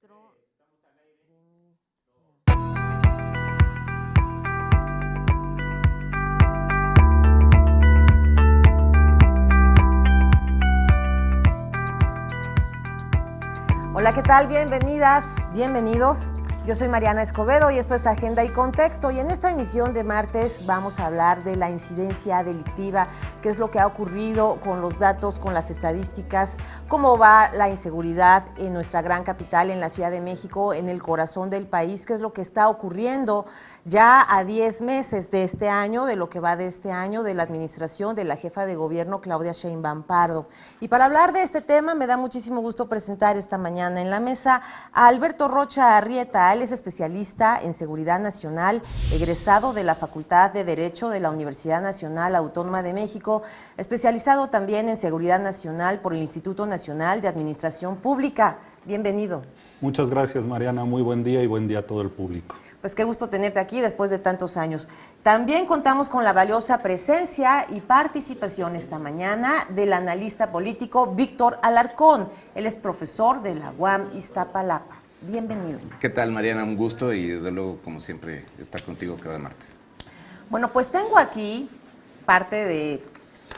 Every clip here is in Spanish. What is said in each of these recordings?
Maestro de misión. Hola, ¿qué tal? Bienvenidas, bienvenidos. Yo soy Mariana Escobedo y esto es Agenda y Contexto, y en esta emisión de martes vamos a hablar de la incidencia delictiva, qué es lo que ha ocurrido con los datos, con las estadísticas, cómo va la inseguridad en nuestra gran capital, en la Ciudad de México, en el corazón del país, qué es lo que está ocurriendo ya a 10 meses de este año, de lo que va de este año, de la administración de la jefa de gobierno Claudia Sheinbaum Pardo. Y para hablar de este tema me da muchísimo gusto presentar esta mañana en la mesa a Alberto Rocha Arrieta. Él es especialista en seguridad nacional, egresado de la Facultad de Derecho de la Universidad Nacional Autónoma de México, especializado también en seguridad nacional por el Instituto Nacional de Administración Pública. Bienvenido. Muchas gracias, Mariana. Muy buen día y buen día a todo el público. Pues qué gusto tenerte aquí después de tantos años. También contamos con la valiosa presencia y participación esta mañana del analista político Víctor Alarcón. Él es profesor de la UAM Iztapalapa. Bienvenido. ¿Qué tal, Mariana? Un gusto y desde luego, como siempre, estar contigo cada martes. Bueno, pues tengo aquí parte de,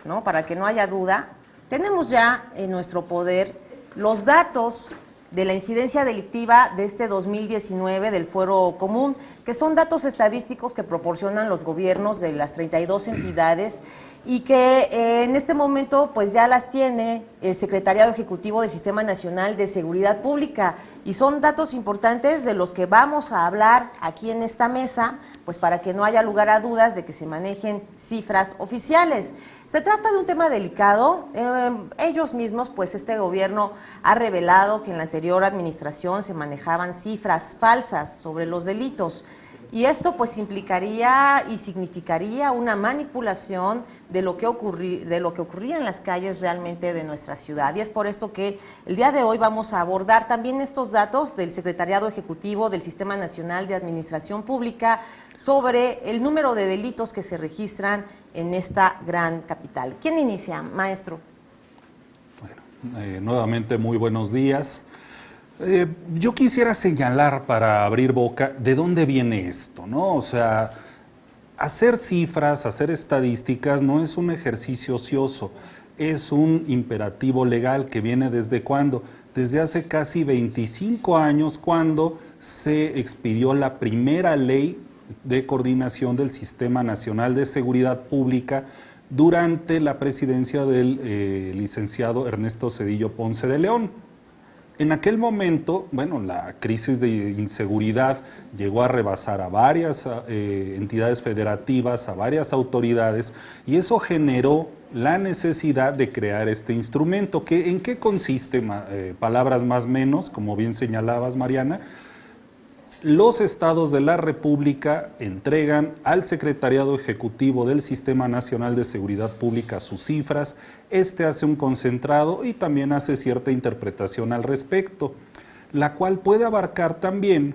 ¿no? Para que no haya duda, tenemos ya en nuestro poder los datos de la incidencia delictiva de este 2019 del Fuero Común, que son datos estadísticos que proporcionan los gobiernos de las 32 entidades y que en este momento pues ya las tiene el Secretariado Ejecutivo del Sistema Nacional de Seguridad Pública, y son datos importantes de los que vamos a hablar aquí en esta mesa, pues para que no haya lugar a dudas de que se manejen cifras oficiales. Se trata de un tema delicado. Ellos mismos, pues este gobierno ha revelado que en la anterior administración se manejaban cifras falsas sobre los delitos, y esto pues implicaría y significaría una manipulación de lo que ocurría en las calles realmente de nuestra ciudad. Y es por esto que el día de hoy vamos a abordar también estos datos del Secretariado Ejecutivo del Sistema Nacional de Administración Pública sobre el número de delitos que se registran en esta gran capital. ¿Quién inicia, maestro? Bueno, nuevamente muy buenos días. Yo quisiera señalar, para abrir boca, de dónde viene esto, ¿no? O sea, hacer cifras, hacer estadísticas no es un ejercicio ocioso, es un imperativo legal que viene ¿desde cuándo? Desde hace casi 25 años, cuando se expidió la primera ley de coordinación del Sistema Nacional de Seguridad Pública durante la presidencia del licenciado Ernesto Zedillo Ponce de León. En aquel momento, bueno, la crisis de inseguridad llegó a rebasar a varias entidades federativas, a varias autoridades, y eso generó la necesidad de crear este instrumento. ¿En qué consiste? Palabras más o menos, como bien señalabas, Mariana. Los estados de la República entregan al Secretariado Ejecutivo del Sistema Nacional de Seguridad Pública sus cifras. Este hace un concentrado y también hace cierta interpretación al respecto, la cual puede abarcar también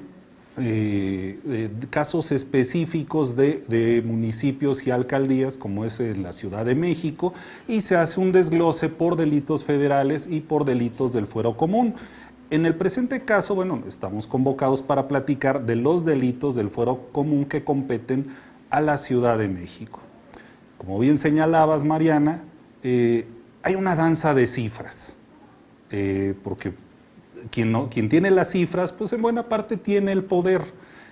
casos específicos de municipios y alcaldías, como es en la Ciudad de México, y se hace un desglose por delitos federales y por delitos del fuero común. En el presente caso, bueno, estamos convocados para platicar de los delitos del fuero común que competen a la Ciudad de México. Como bien señalabas, Mariana, hay una danza de cifras, porque quien tiene las cifras, pues en buena parte tiene el poder.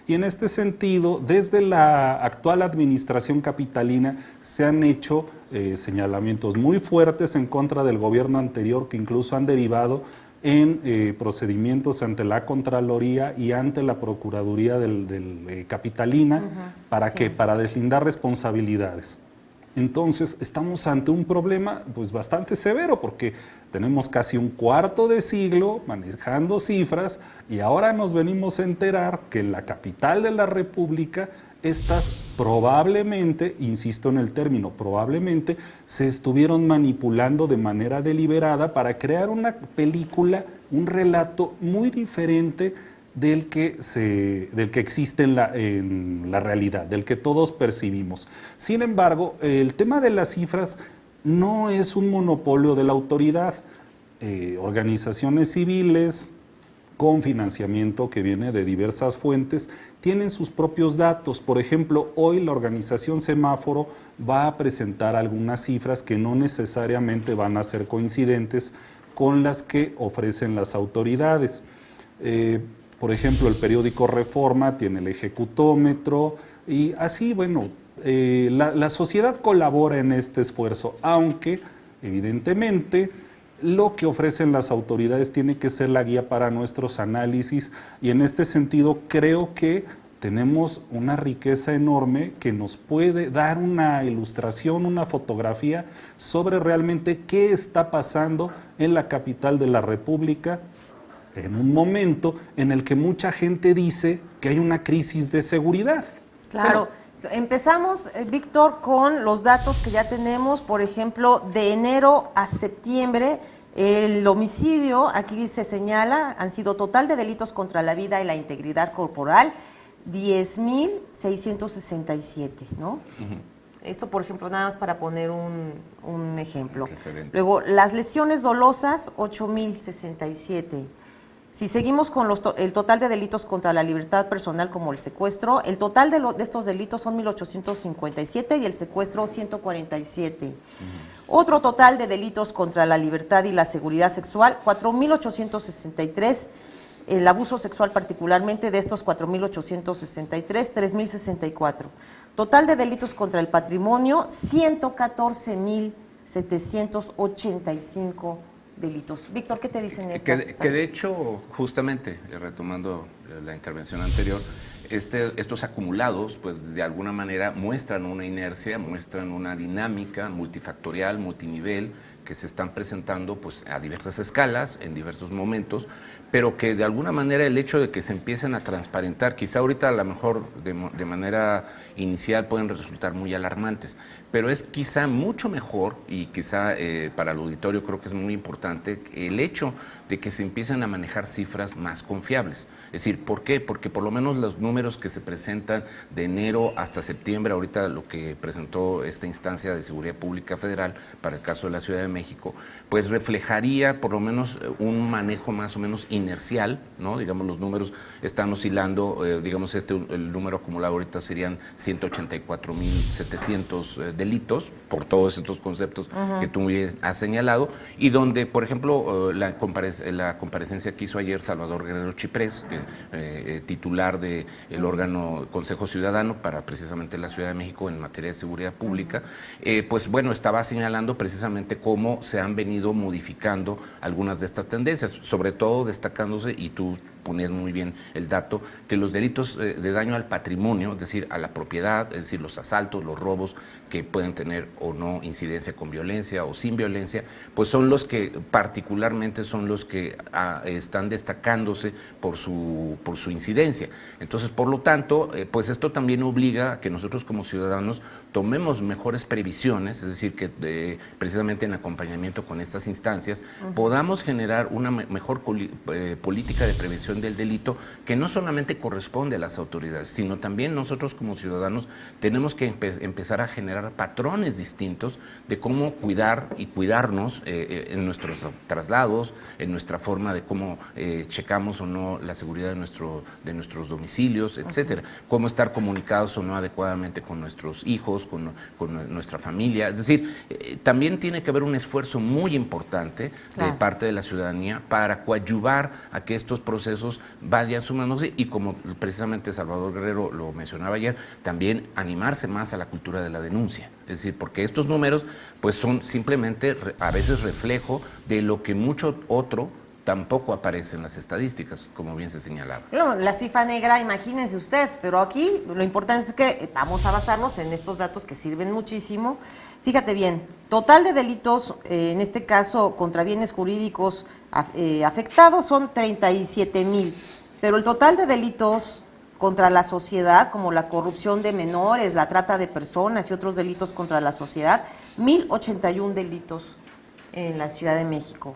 Y en este sentido, desde la actual administración capitalina se han hecho señalamientos muy fuertes en contra del gobierno anterior, que incluso han derivado en procedimientos ante la Contraloría y ante la Procuraduría Capitalina. ¿Para qué? Para deslindar responsabilidades. Entonces, estamos ante un problema pues bastante severo, porque tenemos casi un cuarto de siglo manejando cifras y ahora nos venimos a enterar que en la capital de la República estas probablemente, insisto en el término, probablemente se estuvieron manipulando de manera deliberada para crear una película, un relato muy diferente del que existe en la realidad, del que todos percibimos. Sin embargo, el tema de las cifras no es un monopolio de la autoridad. Organizaciones civiles, con financiamiento que viene de diversas fuentes, tienen sus propios datos. Por ejemplo, hoy la organización Semáforo va a presentar algunas cifras que no necesariamente van a ser coincidentes con las que ofrecen las autoridades. Por ejemplo, el periódico Reforma tiene el ejecutómetro y así, bueno, la sociedad colabora en este esfuerzo, aunque evidentemente lo que ofrecen las autoridades tiene que ser la guía para nuestros análisis, y en este sentido creo que tenemos una riqueza enorme que nos puede dar una ilustración, una fotografía sobre realmente qué está pasando en la capital de la República en un momento en el que mucha gente dice que hay una crisis de seguridad. Claro. Empezamos, Víctor, con los datos que ya tenemos. Por ejemplo, de enero a septiembre, el homicidio, aquí se señala, han sido total de delitos contra la vida y la integridad corporal, 10.667, ¿no? Uh-huh. Esto, por ejemplo, nada más para poner un ejemplo. Excelente. Luego, las lesiones dolosas, 8.067. Si seguimos con el total de delitos contra la libertad personal como el secuestro, el total de estos delitos son 1.857 y el secuestro 147. Otro total de delitos contra la libertad y la seguridad sexual, 4.863. El abuso sexual particularmente, de estos 4.863, 3.064. Total de delitos contra el patrimonio, 114.785 delitos. Víctor, ¿qué te dicen estas estadísticas? Que de hecho, justamente, retomando la intervención anterior, estos acumulados, pues de alguna manera muestran una inercia, muestran una dinámica multifactorial, multinivel, que se están presentando pues a diversas escalas, en diversos momentos, pero que de alguna manera el hecho de que se empiecen a transparentar, quizá ahorita a lo mejor de manera inicial pueden resultar muy alarmantes, pero es quizá mucho mejor, y quizá para el auditorio creo que es muy importante, el hecho de que se empiecen a manejar cifras más confiables. Es decir, ¿por qué? Porque por lo menos los números que se presentan de enero hasta septiembre, ahorita lo que presentó esta instancia de Seguridad Pública Federal para el caso de la Ciudad de México, pues reflejaría por lo menos un manejo más o menos inercial, ¿no? Digamos, los números están oscilando, digamos, el número acumulado ahorita serían 184.700 delitos, por todos estos conceptos que tú has señalado, y donde, por ejemplo, la comparecencia que hizo ayer Salvador Guerrero Chiprés, titular del órgano Consejo Ciudadano para precisamente la Ciudad de México en materia de seguridad pública, pues bueno, estaba señalando precisamente cómo se han venido modificando algunas de estas tendencias, sobre todo destacándose, y tú ponías muy bien el dato, que los delitos de daño al patrimonio, es decir, a la propiedad, es decir, los asaltos, los robos que pueden tener o no incidencia con violencia o sin violencia, pues son los que particularmente son los que están destacándose por su incidencia. Entonces, por lo tanto, pues esto también obliga a que nosotros como ciudadanos tomemos mejores previsiones, es decir, que precisamente en acompañamiento con estas instancias podamos generar una mejor política de prevención del delito, que no solamente corresponde a las autoridades, sino también nosotros como ciudadanos tenemos que empezar a generar patrones distintos de cómo cuidar y cuidarnos en nuestros traslados, en nuestra forma de cómo checamos o no la seguridad de nuestros domicilios, etcétera, cómo estar comunicados o no adecuadamente con nuestros hijos, con nuestra familia. Es decir, también tiene que haber un esfuerzo muy importante de parte de la ciudadanía para coadyuvar a que estos procesos vayan sumándose, y como precisamente Salvador Guerrero lo mencionaba ayer, también animarse más a la cultura de la denuncia. Es decir, porque estos números pues son simplemente a veces reflejo de lo que mucho otro tampoco aparece en las estadísticas, como bien se señalaba. Claro, la cifra negra, imagínense usted, pero aquí lo importante es que vamos a basarnos en estos datos que sirven muchísimo. Fíjate bien, total de delitos, en este caso contra bienes jurídicos afectados son 37,000, pero el total de delitos contra la sociedad, como la corrupción de menores, la trata de personas y otros delitos contra la sociedad, 1,081 delitos en la Ciudad de México.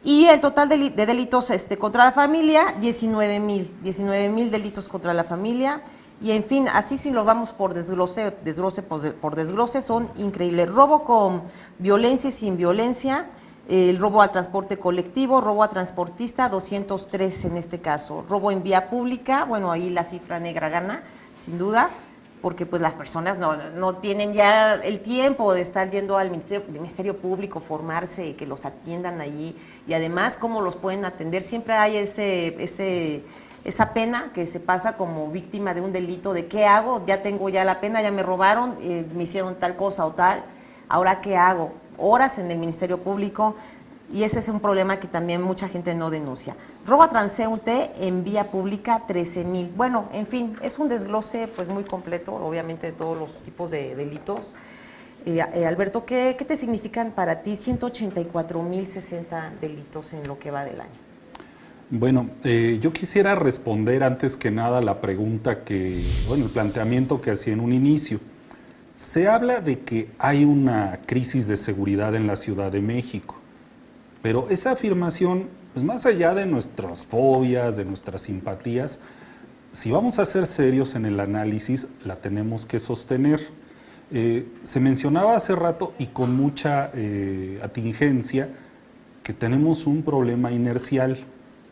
Y el total de delitos contra la familia, 19,000 delitos contra la familia. Y en fin, así si lo vamos por desglose, son increíbles. Robo con violencia y sin violencia, el robo al transporte colectivo, robo a transportista, 203 en este caso. Robo en vía pública, bueno, ahí la cifra negra gana, sin duda, porque pues las personas no tienen ya el tiempo de estar yendo al Ministerio Público, formarse, que los atiendan allí, y además cómo los pueden atender. Siempre hay esa pena que se pasa como víctima de un delito, de qué hago, ya tengo ya la pena, ya me robaron, me hicieron tal cosa o tal, ahora qué hago. Horas en el Ministerio Público, y ese es un problema que también mucha gente no denuncia. Robo a transeúnte en vía pública, 13,000. Bueno, en fin, es un desglose pues muy completo, obviamente, de todos los tipos de delitos. Alberto, ¿qué te significan para ti 184,060 delitos en lo que va del año? Bueno, yo quisiera responder antes que nada la pregunta el planteamiento que hacía en un inicio. Se habla de que hay una crisis de seguridad en la Ciudad de México, pero esa afirmación, pues más allá de nuestras fobias, de nuestras simpatías, si vamos a ser serios en el análisis, la tenemos que sostener. Se mencionaba hace rato y con mucha atingencia que tenemos un problema inercial,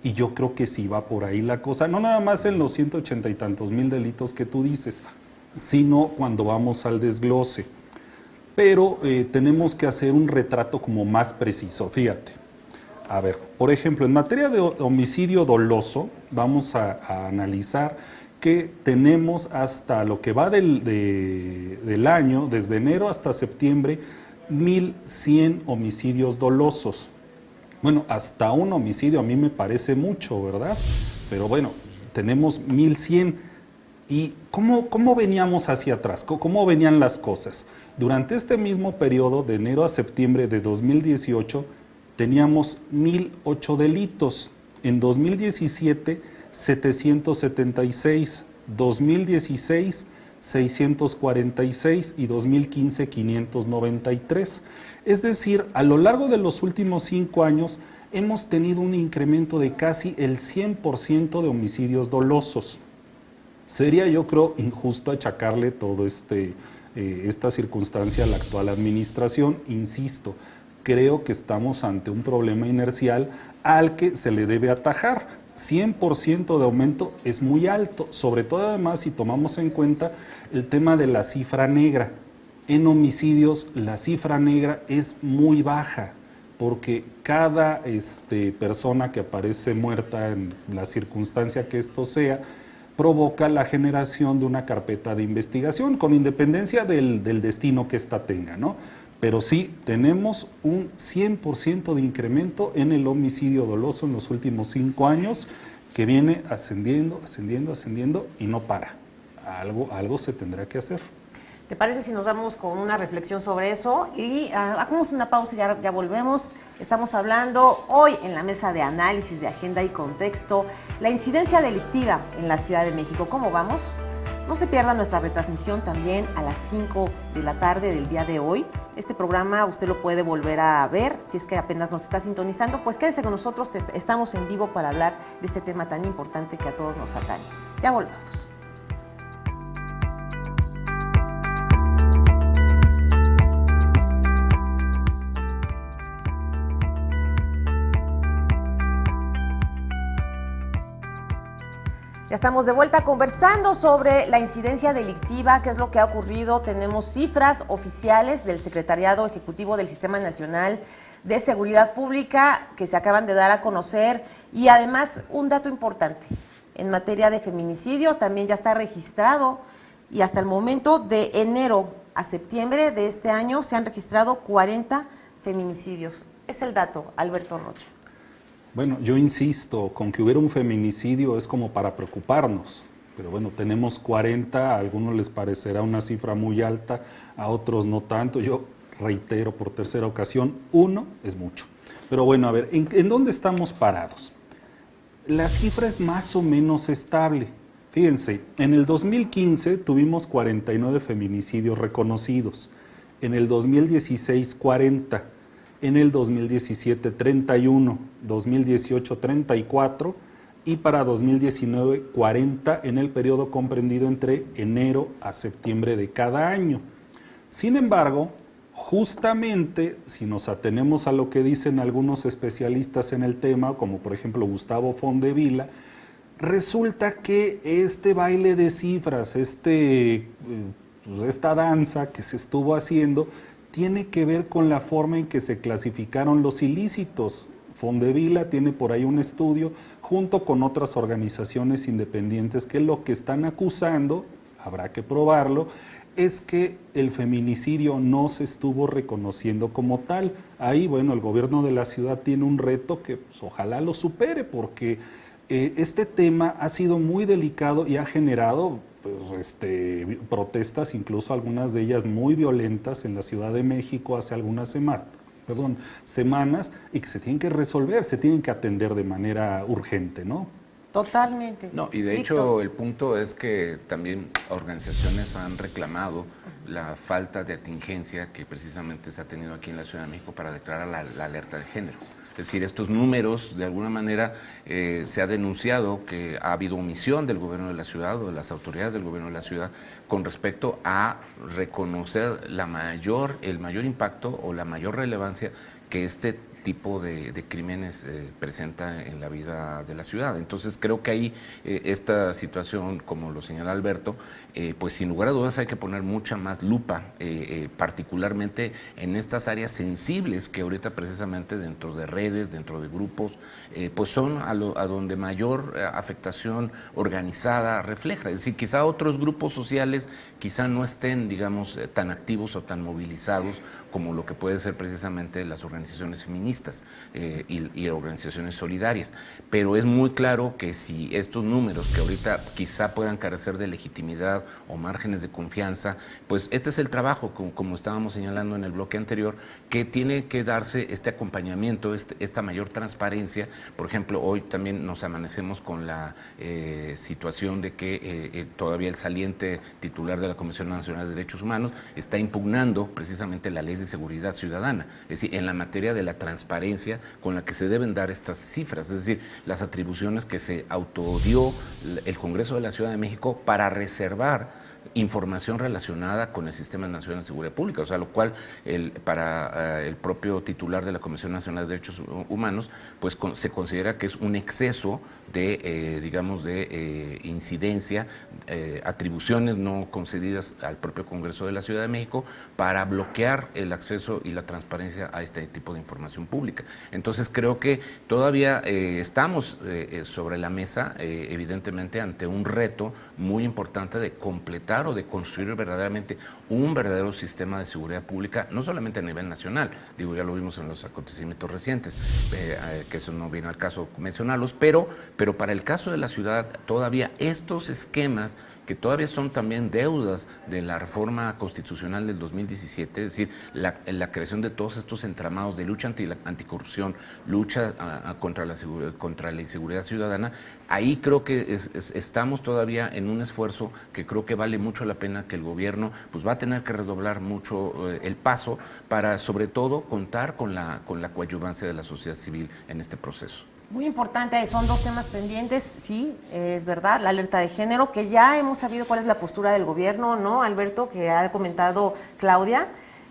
y yo creo que sí va por ahí la cosa, no nada más en los 180 y tantos mil delitos que tú dices, sino cuando vamos al desglose. Pero tenemos que hacer un retrato como más preciso, fíjate. A ver, por ejemplo, en materia de homicidio doloso, vamos a analizar que tenemos hasta lo que va del año, desde enero hasta septiembre, 1,100 homicidios dolosos. Bueno, hasta un homicidio a mí me parece mucho, ¿verdad? Pero bueno, tenemos 1,100. ¿Y cómo veníamos hacia atrás? ¿Cómo venían las cosas? Durante este mismo periodo, de enero a septiembre de 2018, teníamos 1,008 delitos. En 2017, 776. 2016, 646 y 2015, 593. Es decir, a lo largo de los últimos 5 años hemos tenido un incremento de casi el 100% de homicidios dolosos. Sería, yo creo, injusto achacarle todo esta circunstancia a la actual administración. Insisto, creo que estamos ante un problema inercial al que se le debe atajar. 100% de aumento es muy alto, sobre todo además si tomamos en cuenta el tema de la cifra negra. En homicidios la cifra negra es muy baja, porque cada persona que aparece muerta en la circunstancia que esto sea, provoca la generación de una carpeta de investigación, con independencia del destino que ésta tenga, ¿no? Pero sí, tenemos un 100% de incremento en el homicidio doloso en los últimos 5 años, que viene ascendiendo y no para. Algo se tendrá que hacer. ¿Te parece si nos vamos con una reflexión sobre eso? Y hagamos una pausa y ya volvemos. Estamos hablando hoy en la mesa de análisis de agenda y contexto, la incidencia delictiva en la Ciudad de México. ¿Cómo vamos? No se pierda nuestra retransmisión también a las 5 de la tarde del día de hoy. Este programa usted lo puede volver a ver, si es que apenas nos está sintonizando, pues quédese con nosotros, estamos en vivo para hablar de este tema tan importante que a todos nos atañe. Ya volvemos. Ya estamos de vuelta conversando sobre la incidencia delictiva, qué es lo que ha ocurrido. Tenemos cifras oficiales del Secretariado Ejecutivo del Sistema Nacional de Seguridad Pública que se acaban de dar a conocer, y además un dato importante, en materia de feminicidio también ya está registrado, y hasta el momento de enero a septiembre de este año se han registrado 40 feminicidios. Es el dato, Alberto Rocha. Bueno, yo insisto, con que hubiera un feminicidio es como para preocuparnos, pero bueno, tenemos 40, a algunos les parecerá una cifra muy alta, a otros no tanto. Yo reitero por tercera ocasión, 1 es mucho. Pero bueno, a ver, ¿en dónde estamos parados? La cifra es más o menos estable. Fíjense, en el 2015 tuvimos 49 feminicidios reconocidos, en el 2016 40, en el 2017 31, 2018 34 y para 2019 40 en el periodo comprendido entre enero a septiembre de cada año. Sin embargo, Justamente, si nos atenemos a lo que dicen algunos especialistas en el tema, como por ejemplo Gustavo Fondevila, resulta que este baile de cifras, esta danza que se estuvo haciendo, tiene que ver con la forma en que se clasificaron los ilícitos. Fondevila tiene por ahí un estudio junto con otras organizaciones independientes que lo que están acusando, habrá que probarlo, es que el feminicidio no se estuvo reconociendo como tal. Ahí, bueno, el gobierno de la ciudad tiene un reto que pues, ojalá lo supere, porque este tema ha sido muy delicado y ha generado pues, protestas, incluso algunas de ellas muy violentas en la Ciudad de México hace algunas semanas, y que se tienen que resolver, se tienen que atender de manera urgente, ¿no? Totalmente. No, y de Víctor. hecho el punto es que también organizaciones han reclamado la falta de atingencia que precisamente se ha tenido aquí en la Ciudad de México para declarar la alerta de género. Es decir, estos números, de alguna manera, se ha denunciado que ha habido omisión del gobierno de la ciudad o de las autoridades del gobierno de la ciudad con respecto a reconocer el mayor impacto o la mayor relevancia que este tipo de crímenes presenta en la vida de la ciudad. Entonces creo que ahí esta situación, como lo señala Alberto, pues sin lugar a dudas hay que poner mucha más lupa, particularmente en estas áreas sensibles que ahorita precisamente dentro de redes, dentro de grupos, pues son a donde mayor afectación organizada refleja. Es decir, quizá otros grupos sociales quizá no estén, digamos, tan activos o tan movilizados como lo que puede ser precisamente las organizaciones feministas y organizaciones solidarias. Pero es muy claro que si estos números que ahorita quizá puedan carecer de legitimidad o márgenes de confianza, pues este es el trabajo, como estábamos señalando en el bloque anterior, que tiene que darse este acompañamiento, esta mayor transparencia. Por ejemplo, hoy también nos amanecemos con la situación de que todavía el saliente titular de la Comisión Nacional de Derechos Humanos está impugnando precisamente la ley de seguridad ciudadana, es decir, en la materia de la transparencia con la que se deben dar estas cifras, es decir, las atribuciones que se autodió el Congreso de la Ciudad de México para reservar información relacionada con el Sistema Nacional de Seguridad Pública, o sea, lo cual para el propio titular de la Comisión Nacional de Derechos Humanos, pues se considera que es un exceso de, digamos, de incidencia, atribuciones no concedidas al propio Congreso de la Ciudad de México para bloquear el acceso y la transparencia a este tipo de información pública. Entonces creo que todavía estamos sobre la mesa, evidentemente, ante un reto muy importante de completar o de construir verdaderamente un verdadero sistema de seguridad pública, no solamente a nivel nacional, digo, ya lo vimos en los acontecimientos recientes, que eso no viene al caso mencionarlos, pero para el caso de la ciudad, todavía estos esquemas que todavía son también deudas de la reforma constitucional del 2017, es decir, la creación de todos estos entramados de lucha anticorrupción, lucha contra la inseguridad ciudadana, ahí creo que estamos todavía en un esfuerzo que creo que vale mucho la pena, que el gobierno pues va a tener que redoblar mucho el paso para sobre todo contar con la coadyuvancia de la sociedad civil en este proceso. Muy importante, son dos temas pendientes, sí, es verdad, la alerta de género, que ya hemos sabido cuál es la postura del gobierno, ¿no, Alberto? Que ha comentado Claudia,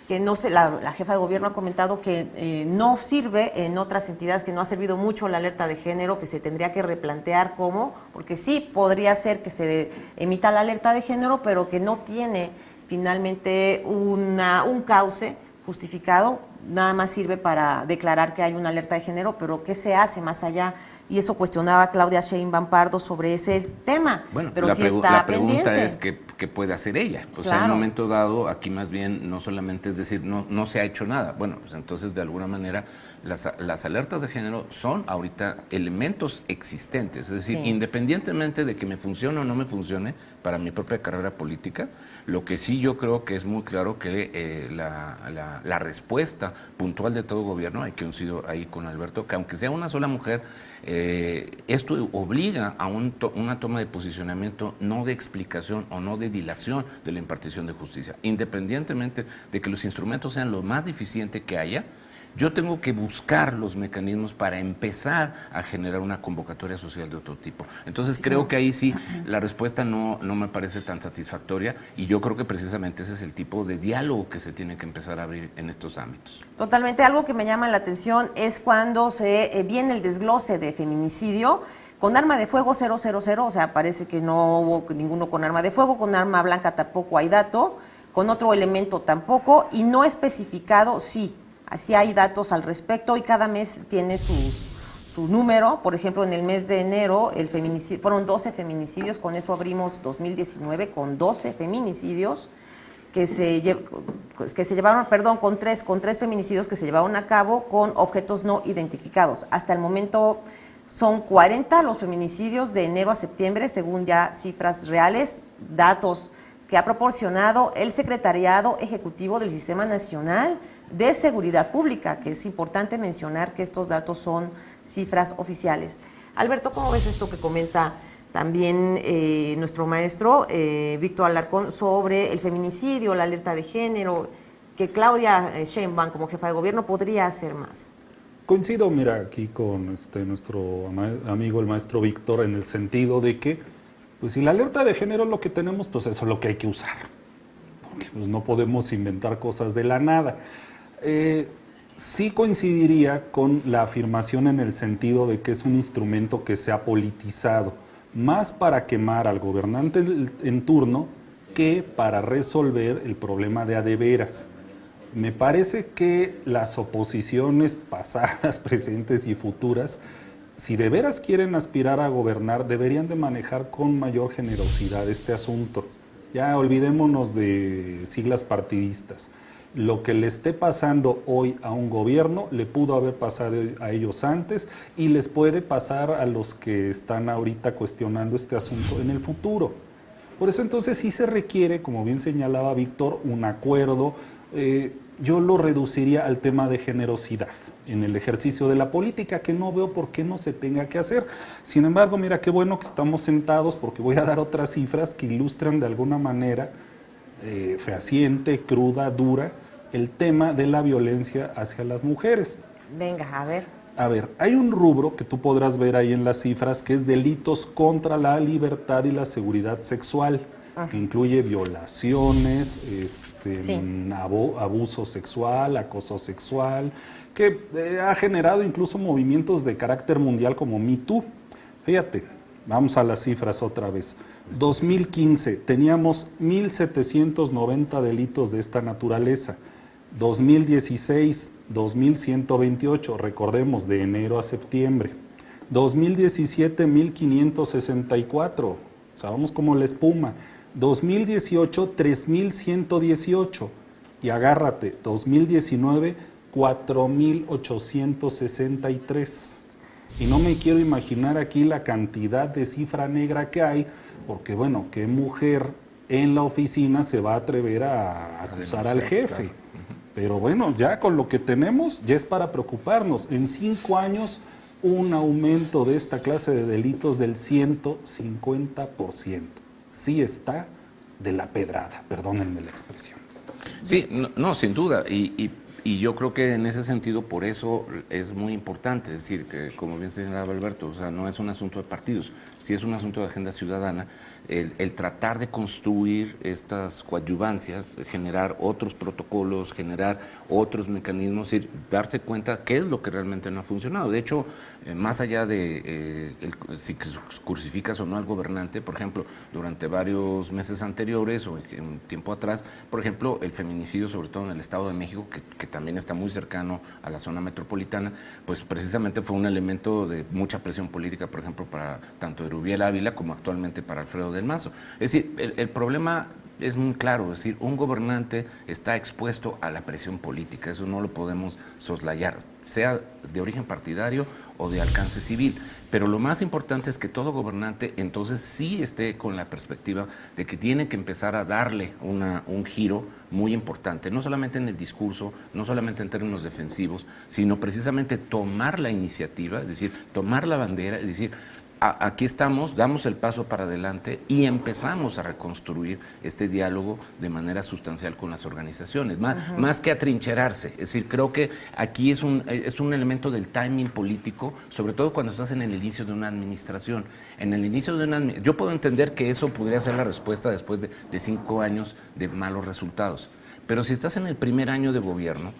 que no sé, la jefa de gobierno ha comentado que no sirve en otras entidades, que no ha servido mucho la alerta de género, que se tendría que replantear cómo, porque sí podría ser que se emita la alerta de género, pero que no tiene finalmente un cauce justificado, nada más sirve para declarar que hay una alerta de género, pero ¿qué se hace más allá? Y eso cuestionaba Claudia Sheinbaum Pardo sobre ese tema. Bueno, pero la, sí la pregunta pendiente. es ¿qué puede hacer ella? Pues Claro. en un momento dado, aquí más bien no solamente es decir, no se ha hecho nada. Bueno, pues entonces de alguna manera las alertas de género son ahorita elementos existentes, es decir, Sí. independientemente de que me funcione o no me funcione para mi propia carrera política, lo que sí yo creo que es muy claro que la respuesta puntual de todo gobierno, hay que coincidir ahí con Alberto, que aunque sea una sola mujer, esto obliga a una toma de posicionamiento, no de explicación o no de dilación de la impartición de justicia, independientemente de que los instrumentos sean lo más deficiente que haya. yo tengo que buscar los mecanismos para empezar a generar una convocatoria social de otro tipo. Entonces creo que ahí sí la respuesta no me parece tan satisfactoria, y yo creo que precisamente ese es el tipo de diálogo que se tiene que empezar a abrir en estos ámbitos. Totalmente. Algo que me llama la atención es cuando se viene el desglose de feminicidio. Con arma de fuego 000, o sea, parece que no hubo ninguno con arma de fuego, con arma blanca tampoco hay dato, con otro elemento tampoco, y no especificado, sí, así hay datos al respecto, y cada mes tiene su número. Por ejemplo, en el mes de enero fueron 12 feminicidios, con eso abrimos 2019 con 12 feminicidios que se llevaron, perdón, con tres feminicidios que se llevaron a cabo con objetos no identificados. Hasta el momento son 40 los feminicidios de enero a septiembre, según ya cifras reales, datos que ha proporcionado el Secretariado Ejecutivo del Sistema Nacional de Seguridad Pública, que es importante mencionar que estos datos son cifras oficiales. Alberto, ¿cómo ves esto que comenta también nuestro maestro Víctor Alarcón sobre el feminicidio, la alerta de género, que Claudia Sheinbaum como jefa de gobierno podría hacer más? Coincido, mira, aquí con nuestro amigo el maestro Víctor, en el sentido de que, pues si la alerta de género es lo que tenemos, pues eso es lo que hay que usar, porque pues no podemos inventar cosas de la nada. Sí coincidiría con la afirmación en el sentido de que es un instrumento que se ha politizado, más para quemar al gobernante en turno que para resolver el problema de a de veras. Me parece que las oposiciones pasadas, presentes y futuras, si de veras quieren aspirar a gobernar, deberían de manejar con mayor generosidad este asunto. Ya olvidémonos de siglas partidistas. Lo que le esté pasando hoy a un gobierno le pudo haber pasado a ellos antes, y les puede pasar a los que están ahorita cuestionando este asunto en el futuro. Por eso entonces sí se requiere, como bien señalaba Víctor, un acuerdo. Yo lo reduciría al tema de generosidad en el ejercicio de la política, que no veo por qué no se tenga que hacer. Sin embargo, mira qué bueno que estamos sentados, porque voy a dar otras cifras que ilustran de alguna manera fehaciente, cruda, dura, el tema de la violencia hacia las mujeres. Venga, a ver. A ver, hay un rubro que tú podrás ver ahí en las cifras, que es delitos contra la libertad y la seguridad sexual, que incluye violaciones, abuso sexual, acoso sexual, que ha generado incluso movimientos de carácter mundial como Me Too. Fíjate, vamos a las cifras otra vez. 2015 teníamos 1.790 delitos de esta naturaleza. 2016, 2.128, recordemos, de enero a septiembre. 2017, 1.564, o sea, vamos como la espuma. 2018, 3.118, y agárrate, 2019, 4.863. Y no me quiero imaginar aquí la cantidad de cifra negra que hay, porque bueno, ¿qué mujer en la oficina se va a atrever a acusar al jefe? Claro. Pero bueno, ya con lo que tenemos, ya es para preocuparnos. En 5 años, un aumento de esta clase de delitos del 150%. Sí está de la pedrada, perdónenme la expresión. Sí, no, sin duda, y yo creo que en ese sentido por eso es muy importante, es decir, que como bien señalaba Alberto, o sea, no es un asunto de partidos, sí es un asunto de agenda ciudadana, el tratar de construir estas coadyuvancias, generar otros protocolos, generar otros mecanismos, y darse cuenta qué es lo que realmente no ha funcionado. De hecho, más allá de si crucificas o no al gobernante, por ejemplo, durante varios meses anteriores o en tiempo atrás, por ejemplo, el feminicidio, sobre todo en el Estado de México, que también está muy cercano a la zona metropolitana, pues precisamente fue un elemento de mucha presión política, por ejemplo, para tanto Erubiel Ávila como actualmente para Alfredo del Mazo. Es decir, el problema es muy claro, es decir, un gobernante está expuesto a la presión política, eso no lo podemos soslayar, sea de origen partidario o de alcance civil, pero lo más importante es que todo gobernante entonces sí esté con la perspectiva de que tiene que empezar a darle un giro muy importante, no solamente en el discurso, no solamente en términos defensivos, sino precisamente tomar la iniciativa, es decir, tomar la bandera, es decir, aquí estamos, damos el paso para adelante y empezamos a reconstruir este diálogo de manera sustancial con las organizaciones, más que atrincherarse. Es decir, creo que aquí es un elemento del timing político, sobre todo cuando estás en el inicio de una administración. En el inicio de yo puedo entender que eso podría ser la respuesta después de 5 años de malos resultados. Pero si estás en el primer año de gobierno,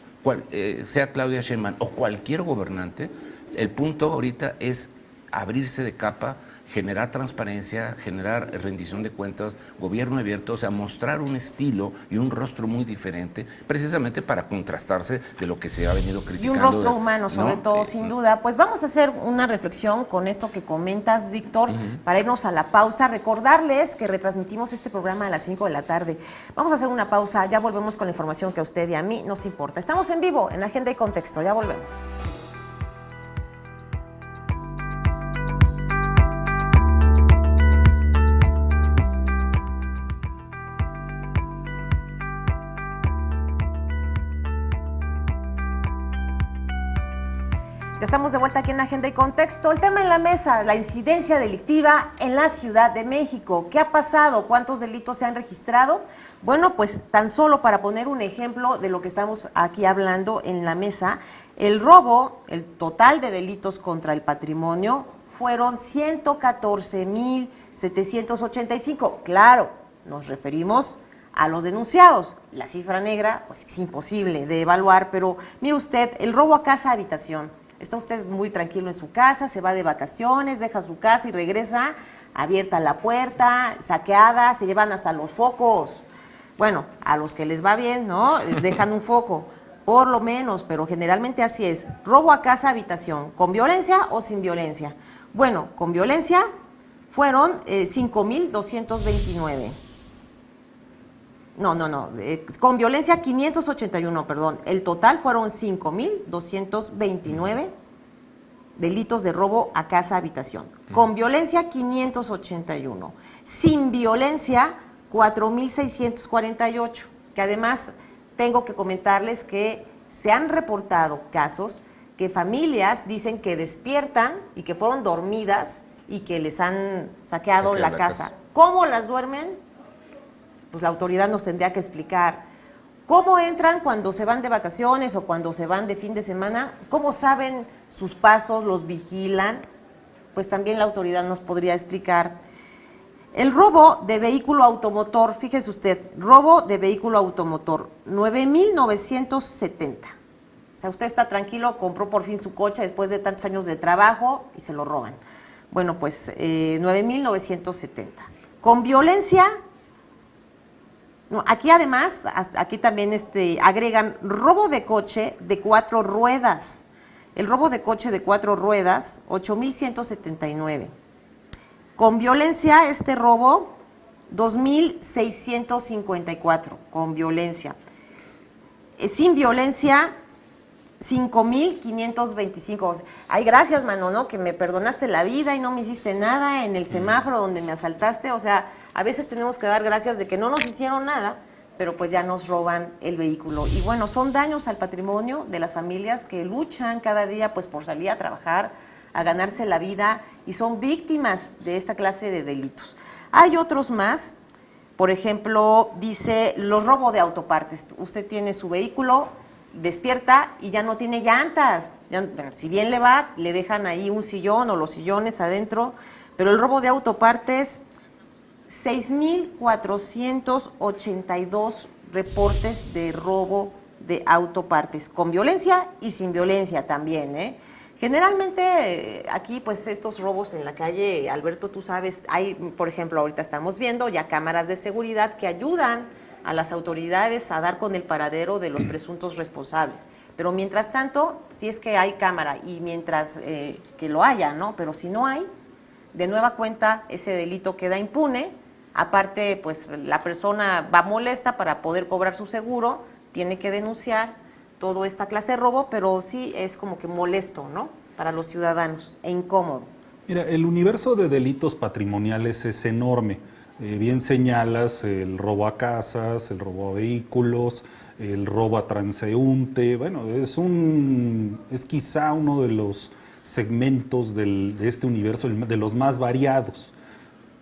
sea Claudia Sheinbaum o cualquier gobernante, el punto ahorita es abrirse de capa, generar transparencia, generar rendición de cuentas, gobierno abierto, o sea, mostrar un estilo y un rostro muy diferente, precisamente para contrastarse de lo que se ha venido criticando. Y un rostro humano, sobre todo, sin duda. Pues vamos a hacer una reflexión con esto que comentas, Víctor, para irnos a la pausa. Recordarles que retransmitimos este programa a las 5 de la tarde. Vamos a hacer una pausa, ya volvemos con la información que a usted y a mí nos importa. Estamos en vivo, en Agenda y Contexto, ya volvemos. Ya estamos de vuelta aquí en Agenda y Contexto. El tema en la mesa, la incidencia delictiva en la Ciudad de México. ¿Qué ha pasado? ¿Cuántos delitos se han registrado? Bueno, pues tan solo para poner un ejemplo de lo que estamos aquí hablando en la mesa, el robo, el total de delitos contra el patrimonio fueron 114,785. Claro, nos referimos a los denunciados. La cifra negra, pues es imposible de evaluar, pero mire usted, el robo a casa, habitación. Está usted muy tranquilo en su casa, se va de vacaciones, deja su casa y regresa abierta la puerta, saqueada, se llevan hasta los focos. Bueno, a los que les va bien, ¿no? Dejan un foco, por lo menos, pero generalmente así es. Robo a casa, habitación, ¿con violencia o sin violencia? Bueno, con violencia fueron 5,229. No, con violencia 581, perdón. El total fueron 5,229 delitos de robo a casa, habitación. Con violencia 581. Sin violencia 4,648. Que además tengo que comentarles que se han reportado casos que familias dicen que despiertan y que fueron dormidas y que les han saqueado la casa. ¿Cómo las duermen? Pues la autoridad nos tendría que explicar cómo entran cuando se van de vacaciones o cuando se van de fin de semana, cómo saben sus pasos, los vigilan, pues también la autoridad nos podría explicar. El robo de vehículo automotor, fíjese usted, robo de vehículo automotor, 9,970. O sea, usted está tranquilo, compró por fin su coche después de tantos años de trabajo y se lo roban. Bueno, pues 9,970. Con violencia. No, aquí además, aquí también agregan robo de coche de 4 ruedas. El robo de coche de 4 ruedas, 8,179. Con violencia, este robo, 2,654. Con violencia. Sin violencia, 5,525. Ay, gracias, mano, ¿no? Que me perdonaste la vida y no me hiciste nada en el semáforo donde me asaltaste. O sea, a veces tenemos que dar gracias de que no nos hicieron nada, pero pues ya nos roban el vehículo. Y bueno, son daños al patrimonio de las familias que luchan cada día pues por salir a trabajar, a ganarse la vida y son víctimas de esta clase de delitos. Hay otros más, por ejemplo, dice los robos de autopartes. Usted tiene su vehículo, despierta y ya no tiene llantas. Ya, si bien le va, le dejan ahí un sillón o los sillones adentro, pero el robo de autopartes, 6,482 reportes de robo de autopartes, con violencia y sin violencia también, ¿eh? Generalmente aquí pues estos robos en la calle, Alberto, tú sabes, hay, por ejemplo, ahorita estamos viendo ya cámaras de seguridad que ayudan a las autoridades a dar con el paradero de los presuntos responsables. Pero mientras tanto, si es que hay cámara y mientras que lo haya, ¿no? Pero si no hay, de nueva cuenta ese delito queda impune. Aparte, pues la persona va molesta para poder cobrar su seguro, tiene que denunciar toda esta clase de robo, pero sí es como que molesto, ¿no? Para los ciudadanos e incómodo. Mira, el universo de delitos patrimoniales es enorme. Bien señalas el robo a casas, el robo a vehículos, el robo a transeúnte. Bueno, es quizá uno de los segmentos de este universo, de los más variados.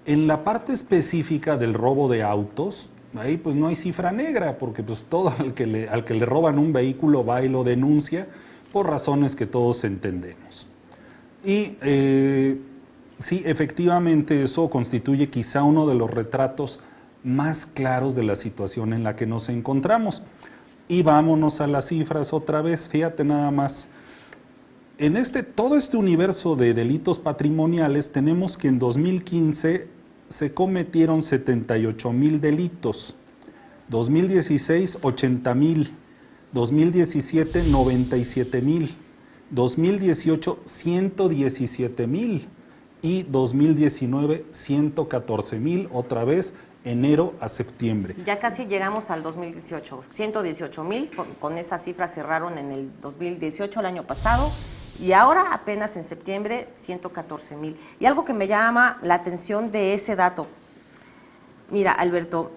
En la parte específica del robo de autos, ahí pues no hay cifra negra, porque pues todo al que le roban un vehículo va y lo denuncia por razones que todos entendemos. Y sí, efectivamente eso constituye quizá uno de los retratos más claros de la situación en la que nos encontramos. Y vámonos a las cifras otra vez, fíjate nada más. En todo este universo de delitos patrimoniales tenemos que en 2015 se cometieron 78,000 delitos, 2016 80,000, 2017 97,000, 2018 117,000 y 2019 114,000, otra vez enero a septiembre. Ya casi llegamos al 2018, 118,000, con esa cifra cerraron en el 2018, el año pasado, y ahora apenas en septiembre 114,000. Y algo que me llama la atención de ese dato, mira, Alberto,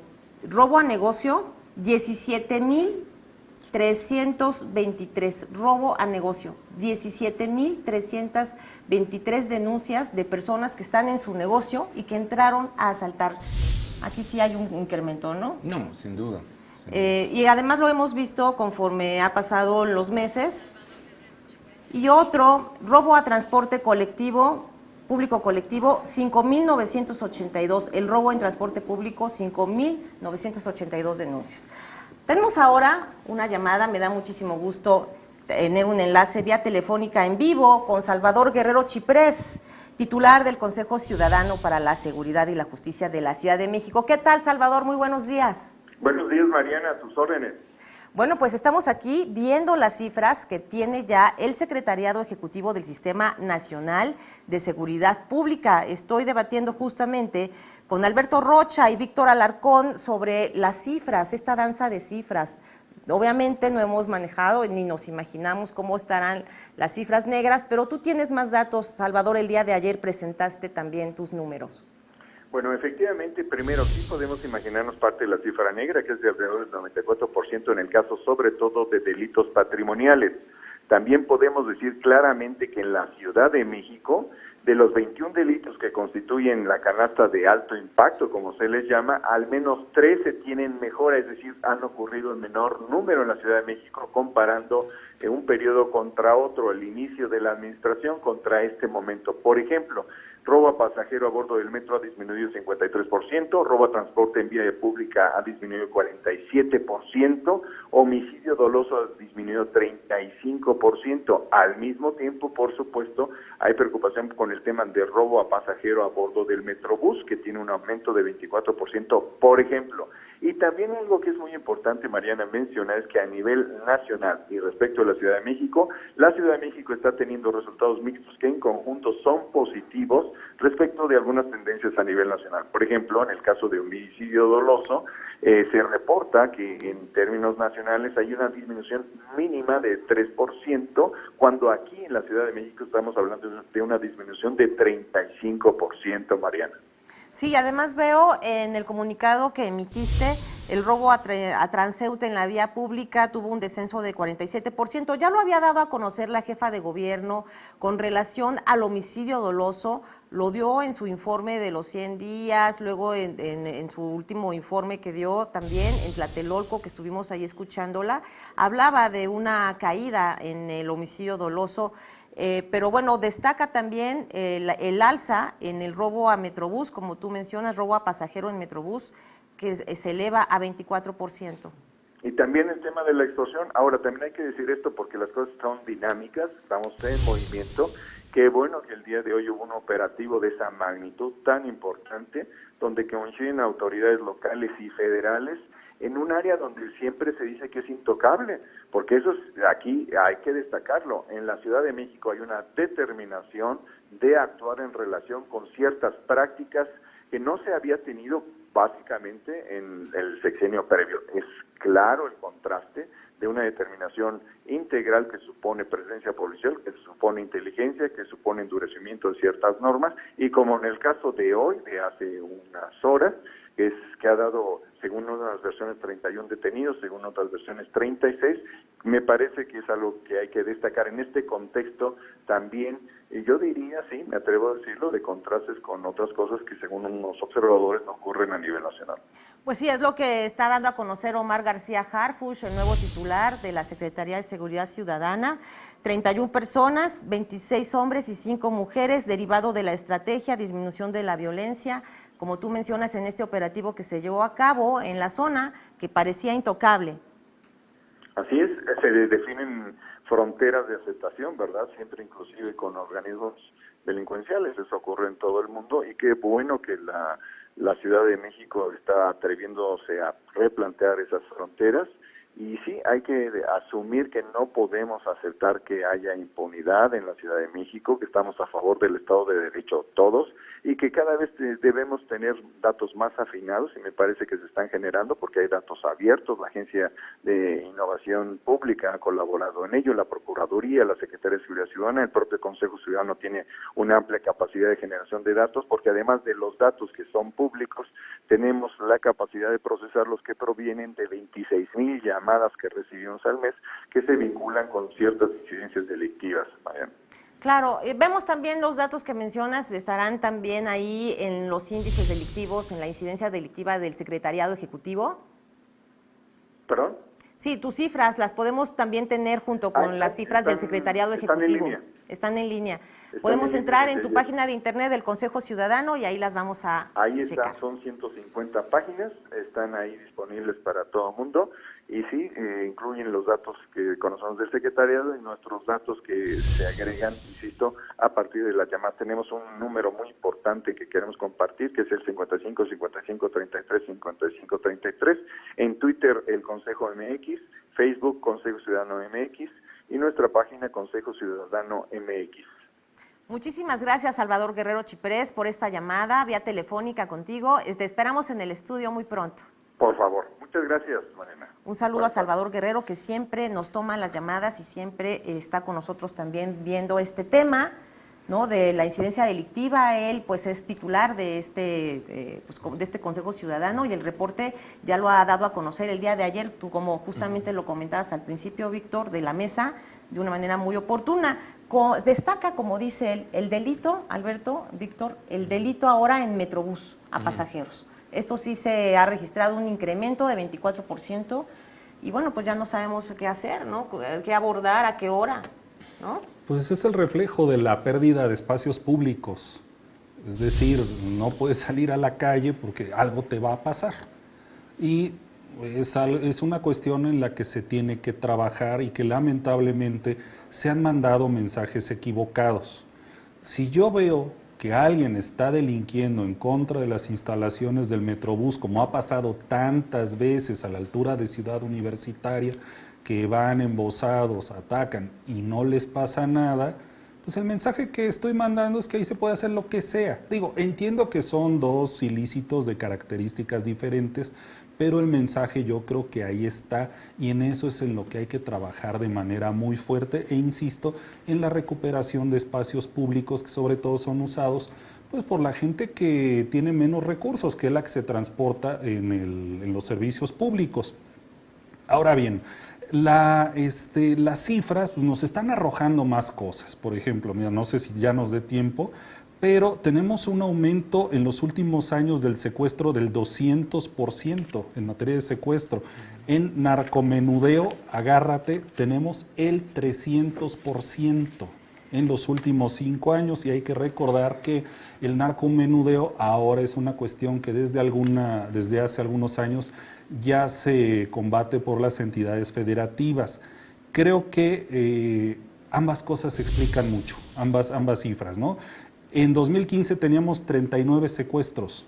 robo a negocio, 17,323, robo a negocio, 17,323 denuncias de personas que están en su negocio y que entraron a asaltar. Aquí sí hay un incremento, ¿no? No, sin duda. Y además lo hemos visto conforme ha pasado los meses. Y otro, robo a transporte colectivo, público colectivo, 5,982. El robo en transporte público, 5,982 denuncias. Tenemos ahora una llamada, me da muchísimo gusto tener un enlace vía telefónica en vivo con Salvador Guerrero Chiprés, titular del Consejo Ciudadano para la Seguridad y la Justicia de la Ciudad de México. ¿Qué tal, Salvador? Muy buenos días. Buenos días, Mariana, a tus órdenes. Bueno, pues estamos aquí viendo las cifras que tiene ya el Secretariado Ejecutivo del Sistema Nacional de Seguridad Pública. Estoy debatiendo justamente con Alberto Rocha y Víctor Alarcón sobre las cifras, esta danza de cifras. Obviamente no hemos manejado ni nos imaginamos cómo estarán las cifras negras, pero tú tienes más datos, Salvador. El día de ayer presentaste también tus números. Bueno, efectivamente, primero sí podemos imaginarnos parte de la cifra negra, que es de alrededor del 94% en el caso sobre todo de delitos patrimoniales. También podemos decir claramente que en la Ciudad de México, de los 21 delitos que constituyen la canasta de alto impacto, como se les llama, al menos 13 tienen mejora, es decir, han ocurrido en menor número en la Ciudad de México, comparando un periodo contra otro, el inicio de la administración contra este momento. Por ejemplo, robo a pasajero a bordo del metro ha disminuido 53%, robo a transporte en vía pública ha disminuido 47%, homicidio doloso ha disminuido 35%. Al mismo tiempo, por supuesto, hay preocupación con el tema de robo a pasajero a bordo del Metrobús, que tiene un aumento de 24%, por ejemplo. Y también algo que es muy importante, Mariana, mencionar es que a nivel nacional y respecto a la Ciudad de México, la Ciudad de México está teniendo resultados mixtos que en conjunto son positivos respecto de algunas tendencias a nivel nacional. Por ejemplo, en el caso de homicidio doloso, se reporta que en términos nacionales hay una disminución mínima de 3%, cuando aquí en la Ciudad de México estamos hablando de una disminución de 35%, Mariana. Sí, además veo en el comunicado que emitiste, el robo a transeúnte en la vía pública tuvo un descenso de 47%. Ya lo había dado a conocer la jefa de gobierno con relación al homicidio doloso, lo dio en su informe de los 100 días, luego en su último informe que dio también en Tlatelolco, que estuvimos ahí escuchándola, hablaba de una caída en el homicidio doloso. Pero bueno, destaca también el alza en el robo a Metrobús, como tú mencionas, robo a pasajero en Metrobús, que se eleva a 24%. Y también el tema de la extorsión. Ahora, también hay que decir esto porque las cosas son dinámicas, estamos en movimiento. Qué bueno que el día de hoy hubo un operativo de esa magnitud tan importante, donde coinciden autoridades locales y federales, en un área donde siempre se dice que es intocable, porque eso aquí hay que destacarlo. En la Ciudad de México hay una determinación de actuar en relación con ciertas prácticas que no se había tenido básicamente en el sexenio previo. Es claro el contraste de una determinación integral que supone presencia policial, que supone inteligencia, que supone endurecimiento de ciertas normas, y como en el caso de hoy, de hace unas horas, que ha dado, según unas versiones, 31 detenidos, según otras versiones 36, me parece que es algo que hay que destacar en este contexto también Y yo diría, sí, me atrevo a decirlo, de contrastes con otras cosas que según unos observadores no ocurren a nivel nacional. Pues sí, es lo que está dando a conocer Omar García Harfuch, el nuevo titular de la Secretaría de Seguridad Ciudadana. 31 personas, 26 hombres y 5 mujeres, derivado de la estrategia de disminución de la violencia, como tú mencionas, en este operativo que se llevó a cabo en la zona, que parecía intocable. Así es, se definen fronteras de aceptación, ¿verdad? Siempre inclusive con organismos delincuenciales, eso ocurre en todo el mundo, y qué bueno que la Ciudad de México está atreviéndose a replantear esas fronteras. Y sí, hay que asumir que no podemos aceptar que haya impunidad en la Ciudad de México, que estamos a favor del Estado de Derecho todos y que cada vez debemos tener datos más afinados, y me parece que se están generando porque hay datos abiertos. La Agencia de Innovación Pública ha colaborado en ello, la Procuraduría, la Secretaría de Seguridad Ciudadana, el propio Consejo Ciudadano tiene una amplia capacidad de generación de datos, porque además de los datos que son públicos, tenemos la capacidad de procesar los que provienen de 26,000 llamadas que recibimos al mes que se vinculan con ciertas incidencias delictivas, Mariana. Claro, vemos también los datos que mencionas, estarán también ahí en los índices delictivos, en la incidencia delictiva del Secretariado Ejecutivo. ¿Perdón? Sí, tus cifras las podemos también tener junto con las cifras del Secretariado Ejecutivo. Están en línea. Podemos entrar en tu página de internet del Consejo Ciudadano y ahí las vamos a Ahí checar. están, son 150 páginas, están ahí disponibles para todo el mundo, y sí, incluyen los datos que conocemos del secretariado y nuestros datos que se agregan, insisto, a partir de las llamadas. Tenemos un número muy importante que queremos compartir, que es el 55 55 33 55 33, en Twitter el Consejo MX, Facebook Consejo Ciudadano MX y nuestra página Consejo Ciudadano MX. Muchísimas gracias, Salvador Guerrero Chiprés, por esta llamada vía telefónica contigo. Te esperamos en el estudio muy pronto. Por favor. Muchas gracias, Mariana. Un saludo a Salvador Guerrero, que siempre nos toma las llamadas y siempre está con nosotros también viendo este tema, ¿no?, de la incidencia delictiva. Él pues es titular de este Consejo Ciudadano, y el reporte ya lo ha dado a conocer el día de ayer, tú como justamente lo comentabas al principio, Víctor, de la mesa, de una manera muy oportuna. Destaca, como dice él, el delito, Alberto, Víctor, el delito ahora en Metrobús a pasajeros. Esto sí se ha registrado un incremento de 24%, y bueno, pues ya no sabemos qué hacer, ¿no?, qué abordar, a qué hora, ¿no? Pues es el reflejo de la pérdida de espacios públicos. Es decir, no puedes salir a la calle porque algo te va a pasar. Y es una cuestión en la que se tiene que trabajar y que lamentablemente se han mandado mensajes equivocados. Si yo veo que alguien está delinquiendo en contra de las instalaciones del Metrobús, como ha pasado tantas veces a la altura de Ciudad Universitaria, que van embosados, atacan y no les pasa nada, pues el mensaje que estoy mandando es que ahí se puede hacer lo que sea. Digo, entiendo que son dos ilícitos de características diferentes, pero el mensaje yo creo que ahí está, y en eso es en lo que hay que trabajar de manera muy fuerte, e insisto, en la recuperación de espacios públicos que sobre todo son usados pues por la gente que tiene menos recursos, que es la que se transporta en los servicios públicos. Ahora bien, las cifras pues, nos están arrojando más cosas. Por ejemplo, mira, no sé si ya nos dé tiempo, pero tenemos un aumento en los últimos años del secuestro del 200% en materia de secuestro. En narcomenudeo, agárrate, tenemos el 300% en los últimos 5 años, y hay que recordar que el narcomenudeo ahora es una cuestión que desde hace algunos años ya se combate por las entidades federativas. Creo que ambas cosas explican mucho, ambas cifras, ¿no? En 2015 teníamos 39 secuestros,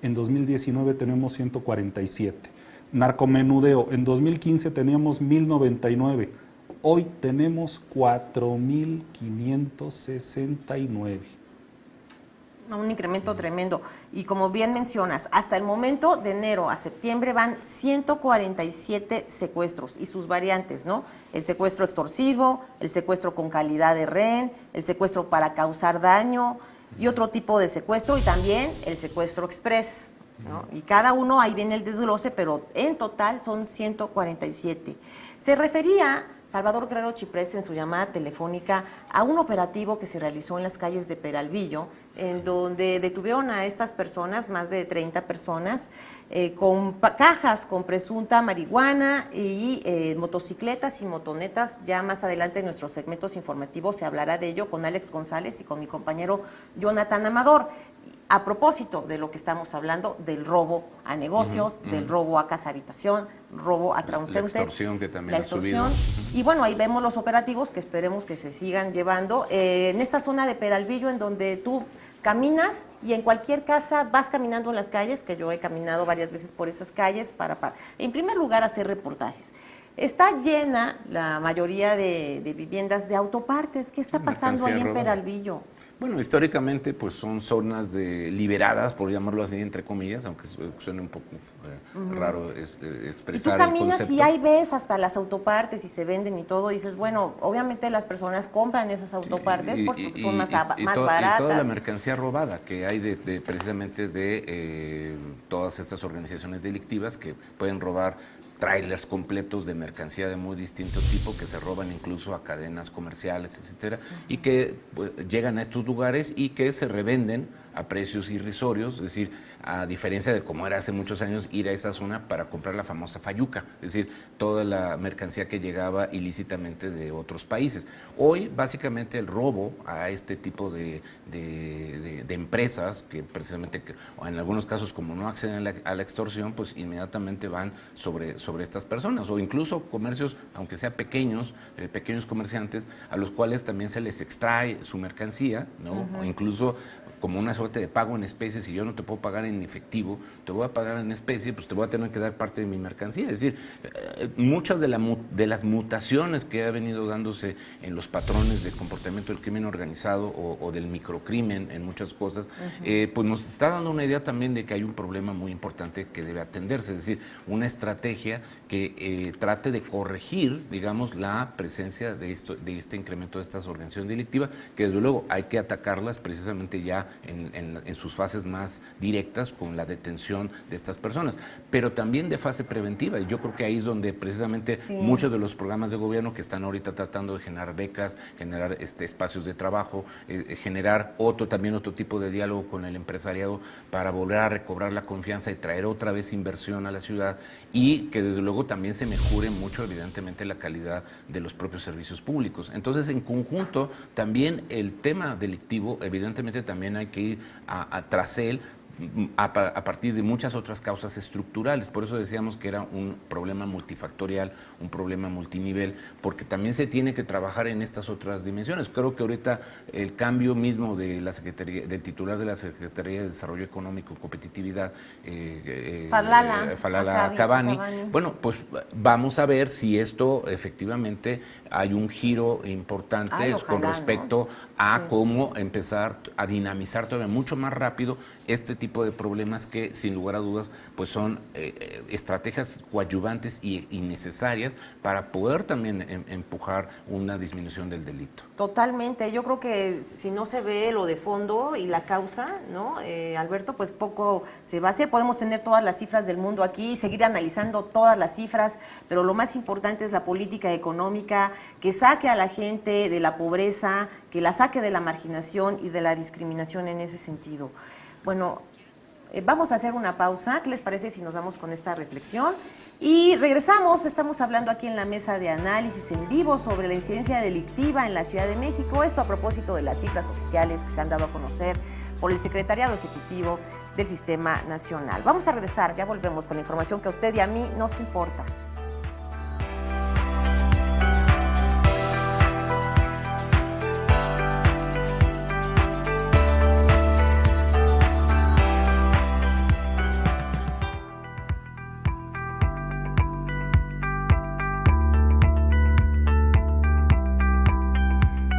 en 2019 tenemos 147. Narcomenudeo, en 2015 teníamos 1,099, hoy tenemos 4,569. Un incremento tremendo. Y como bien mencionas, hasta el momento de enero a septiembre van 147 secuestros y sus variantes, ¿no? El secuestro extorsivo, el secuestro con calidad de rehén, el secuestro para causar daño y otro tipo de secuestro, y también el secuestro express, ¿no? Y cada uno, ahí viene el desglose, pero en total son 147. Se refería Salvador Guerrero Chiprés, en su llamada telefónica a un operativo que se realizó en las calles de Peralvillo, en donde detuvieron a estas personas, más de 30 personas, con cajas con presunta marihuana y motocicletas y motonetas. Ya más adelante en nuestros segmentos informativos se hablará de ello con Alex González y con mi compañero Jonathan Amador. A propósito de lo que estamos hablando, del robo a negocios, del robo a casa habitación, robo a transeúnte. La extorsión que también ha subido. Y bueno, ahí vemos los operativos que esperemos que se sigan llevando. En esta zona de Peralvillo, en donde tú caminas y en cualquier casa vas caminando en las calles, que yo he caminado varias veces por esas calles para en primer lugar, hacer reportajes. Está llena la mayoría de viviendas de autopartes. ¿Qué está pasando ahí en Peralvillo? Bueno, históricamente pues son zonas liberadas, por llamarlo así, entre comillas, aunque suene un poco raro expresar y tú caminas el concepto. Y ahí ves hasta las autopartes y se venden y todo, y dices, bueno, obviamente las personas compran esas autopartes porque son más baratas. Y toda la mercancía robada que hay precisamente de todas estas organizaciones delictivas que pueden robar trailers completos de mercancía de muy distinto tipo que se roban incluso a cadenas comerciales, etcétera, y que pues, llegan a estos lugares y que se revenden a precios irrisorios, es decir, a diferencia de como era hace muchos años ir a esa zona para comprar la famosa fayuca, es decir, toda la mercancía que llegaba ilícitamente de otros países. Hoy, básicamente, el robo a este tipo de empresas, que precisamente, o en algunos casos, como no acceden a la extorsión, pues inmediatamente van sobre estas personas, o incluso comercios, aunque sea pequeños comerciantes, a los cuales también se les extrae su mercancía, ¿no? O incluso como una suerte de pago en especie. Si yo no te puedo pagar en efectivo, te voy a pagar en especie, pues te voy a tener que dar parte de mi mercancía. Es decir, muchas de las mutaciones que ha venido dándose en los patrones de comportamiento del crimen organizado o del microcrimen en muchas cosas, pues nos está dando una idea también de que hay un problema muy importante que debe atenderse, es decir, una estrategia que trate de corregir, digamos, la presencia de este incremento de estas organizaciones delictivas, que desde luego hay que atacarlas precisamente ya en sus fases más directas con la detención de estas personas, pero también de fase preventiva. Y yo creo que ahí es donde precisamente muchos de los programas de gobierno que están ahorita tratando de generar becas, generar espacios de trabajo, generar otro tipo de diálogo con el empresariado para volver a recobrar la confianza y traer otra vez inversión a la ciudad, y que desde luego también se mejore mucho, evidentemente, la calidad de los propios servicios públicos. Entonces, en conjunto, también el tema delictivo, evidentemente, también hay que ir tras él a partir de muchas otras causas estructurales. Por eso decíamos que era un problema multifactorial, un problema multinivel, porque también se tiene que trabajar en estas otras dimensiones. Creo que ahorita el cambio mismo de la Secretaría, del titular de la Secretaría de Desarrollo Económico y Competitividad, Falala Cabani, bueno, pues vamos a ver si esto efectivamente hay un giro importante con respecto a cómo empezar a dinamizar todavía mucho más rápido este tipo de problemas que, sin lugar a dudas, pues son estrategias coadyuvantes y necesarias para poder también empujar una disminución del delito. Totalmente. Yo creo que si no se ve lo de fondo y la causa, ¿no, Alberto? Pues poco se va a hacer. Podemos tener todas las cifras del mundo aquí, seguir analizando todas las cifras, pero lo más importante es la política económica que saque a la gente de la pobreza, que la saque de la marginación y de la discriminación en ese sentido. Bueno, vamos a hacer una pausa. ¿Qué les parece si nos vamos con esta reflexión? Y regresamos. Estamos hablando aquí en la mesa de análisis en vivo sobre la incidencia delictiva en la Ciudad de México. Esto a propósito de las cifras oficiales que se han dado a conocer por el Secretariado Ejecutivo del Sistema Nacional. Vamos a regresar. Ya volvemos con la información que a usted y a mí nos importa.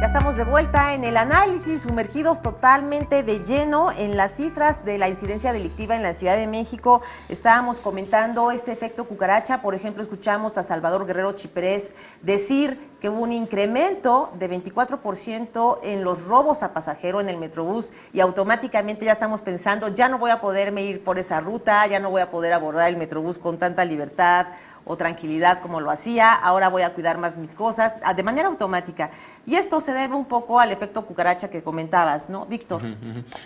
Estamos de vuelta en el análisis, sumergidos totalmente de lleno en las cifras de la incidencia delictiva en la Ciudad de México. Estábamos comentando este efecto cucaracha. Por ejemplo, escuchamos a Salvador Guerrero Chiprés decir que hubo un incremento de 24% en los robos a pasajero en el Metrobús, y automáticamente ya estamos pensando, ya no voy a poderme ir por esa ruta, ya no voy a poder abordar el Metrobús con tanta libertad o tranquilidad como lo hacía, ahora voy a cuidar más mis cosas, de manera automática. Y esto se debe un poco al efecto cucaracha que comentabas, ¿no, Víctor?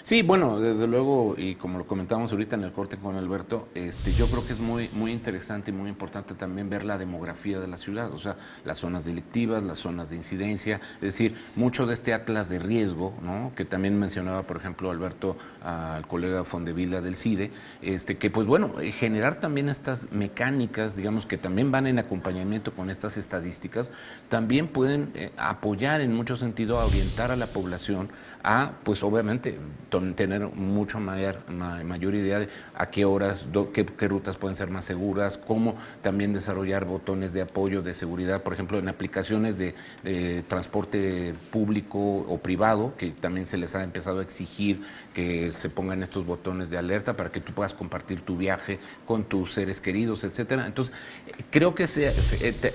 Sí, bueno, desde luego, y como lo comentamos ahorita en el corte con Alberto, yo creo que es muy interesante y muy importante también ver la demografía de la ciudad, o sea, las zonas delictivas, las zonas de incidencia, es decir, mucho de este atlas de riesgo, ¿no? Que también mencionaba, por ejemplo, Alberto, al colega Fondevila del CIDE, que pues bueno, generar también estas mecánicas, digamos, que también van en acompañamiento con estas estadísticas, también pueden apoyar en mucho sentido a orientar a la población a, pues obviamente, tener mucho mayor idea de a qué horas, qué rutas pueden ser más seguras, cómo también desarrollar botones de apoyo de seguridad, por ejemplo, en aplicaciones de transporte público o privado, que también se les ha empezado a exigir que se pongan estos botones de alerta para que tú puedas compartir tu viaje con tus seres queridos, etcétera. Entonces, creo que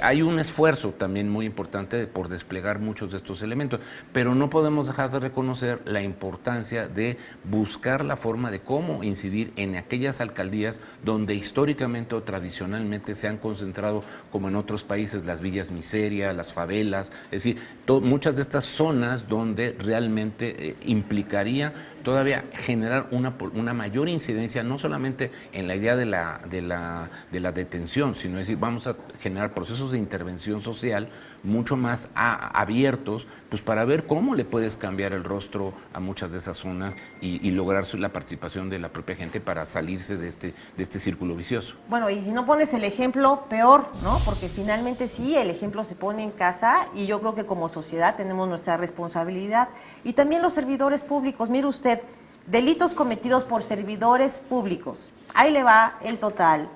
hay un esfuerzo también muy importante por desplegar muchos de estos elementos, pero no podemos dejar de reconocer la importancia de buscar la forma de cómo incidir en aquellas alcaldías donde históricamente o tradicionalmente se han concentrado, como en otros países, las villas miseria, las favelas, es decir, muchas de estas zonas donde realmente implicaría todavía generar una mayor incidencia, no solamente en la idea de la detención, sino decir, vamos a generar procesos de intervención social mucho más abiertos, pues para ver cómo le puedes cambiar el rostro a muchas de esas zonas y lograr la participación de la propia gente para salirse de este círculo vicioso. Bueno, y si no pones el ejemplo, peor, ¿no? Porque finalmente sí, el ejemplo se pone en casa y yo creo que como sociedad tenemos nuestra responsabilidad. Y también los servidores públicos, mire usted, delitos cometidos por servidores públicos. Ahí le va el total,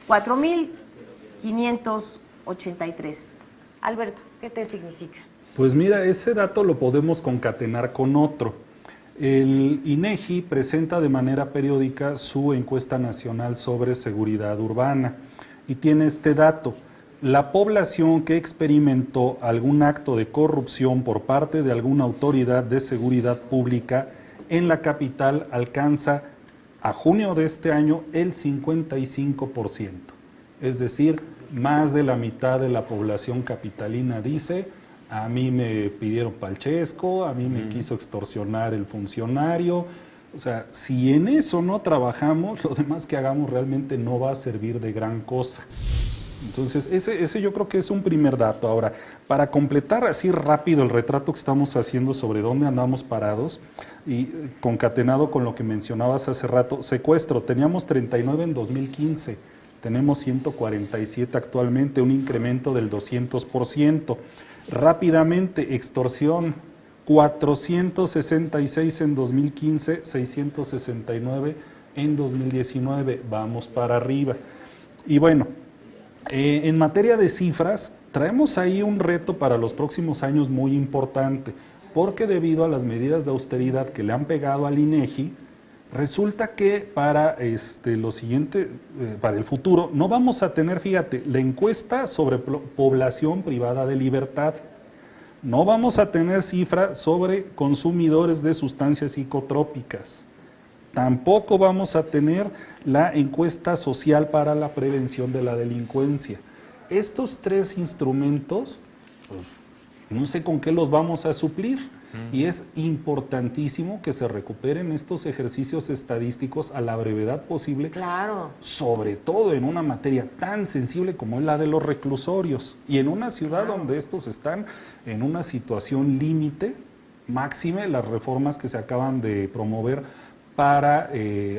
4,583. Alberto, ¿qué te significa? Pues mira, ese dato lo podemos concatenar con otro. El INEGI presenta de manera periódica su encuesta nacional sobre seguridad urbana y tiene este dato. La población que experimentó algún acto de corrupción por parte de alguna autoridad de seguridad pública en la capital alcanza a junio de este año el 55%. Es decir, más de la mitad de la población capitalina dice: a mí me pidieron palchesco, a mí me quiso extorsionar el funcionario. O sea, si en eso no trabajamos, lo demás que hagamos realmente no va a servir de gran cosa. Entonces, ese yo creo que es un primer dato. Ahora, para completar así rápido el retrato que estamos haciendo sobre dónde andamos parados, y concatenado con lo que mencionabas hace rato, secuestro, teníamos 39 en 2015, tenemos 147 actualmente, un incremento del 200%. Rápidamente, extorsión, 466 en 2015, 669 en 2019, vamos para arriba. Y bueno, en materia de cifras, traemos ahí un reto para los próximos años muy importante, porque debido a las medidas de austeridad que le han pegado al INEGI, resulta que para lo siguiente, para el futuro, no vamos a tener, fíjate, la encuesta sobre población privada de libertad, no vamos a tener cifra sobre consumidores de sustancias psicotrópicas, tampoco vamos a tener la encuesta social para la prevención de la delincuencia. Estos tres instrumentos, pues no sé con qué los vamos a suplir. Y es importantísimo que se recuperen estos ejercicios estadísticos a la brevedad posible, Claro. sobre todo en una materia tan sensible como es la de los reclusorios, y en una ciudad donde estos están en una situación límite, máxime las reformas que se acaban de promover para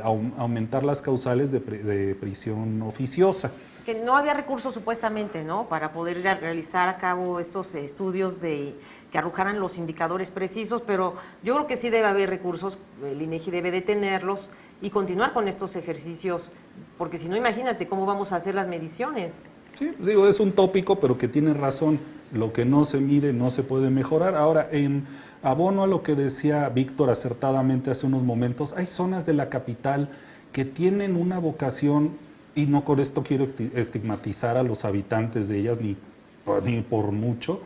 aumentar las causales de prisión oficiosa. Que no había recursos supuestamente, ¿no?, para poder realizar a cabo estos estudios que arrojaran los indicadores precisos, pero yo creo que sí debe haber recursos, el INEGI debe de tenerlos y continuar con estos ejercicios, porque si no, imagínate cómo vamos a hacer las mediciones. Sí, digo, es un tópico, pero que tiene razón, lo que no se mide no se puede mejorar. Ahora, en abono a lo que decía Víctor acertadamente hace unos momentos, hay zonas de la capital que tienen una vocación, y no con esto quiero estigmatizar a los habitantes de ellas, ni por mucho.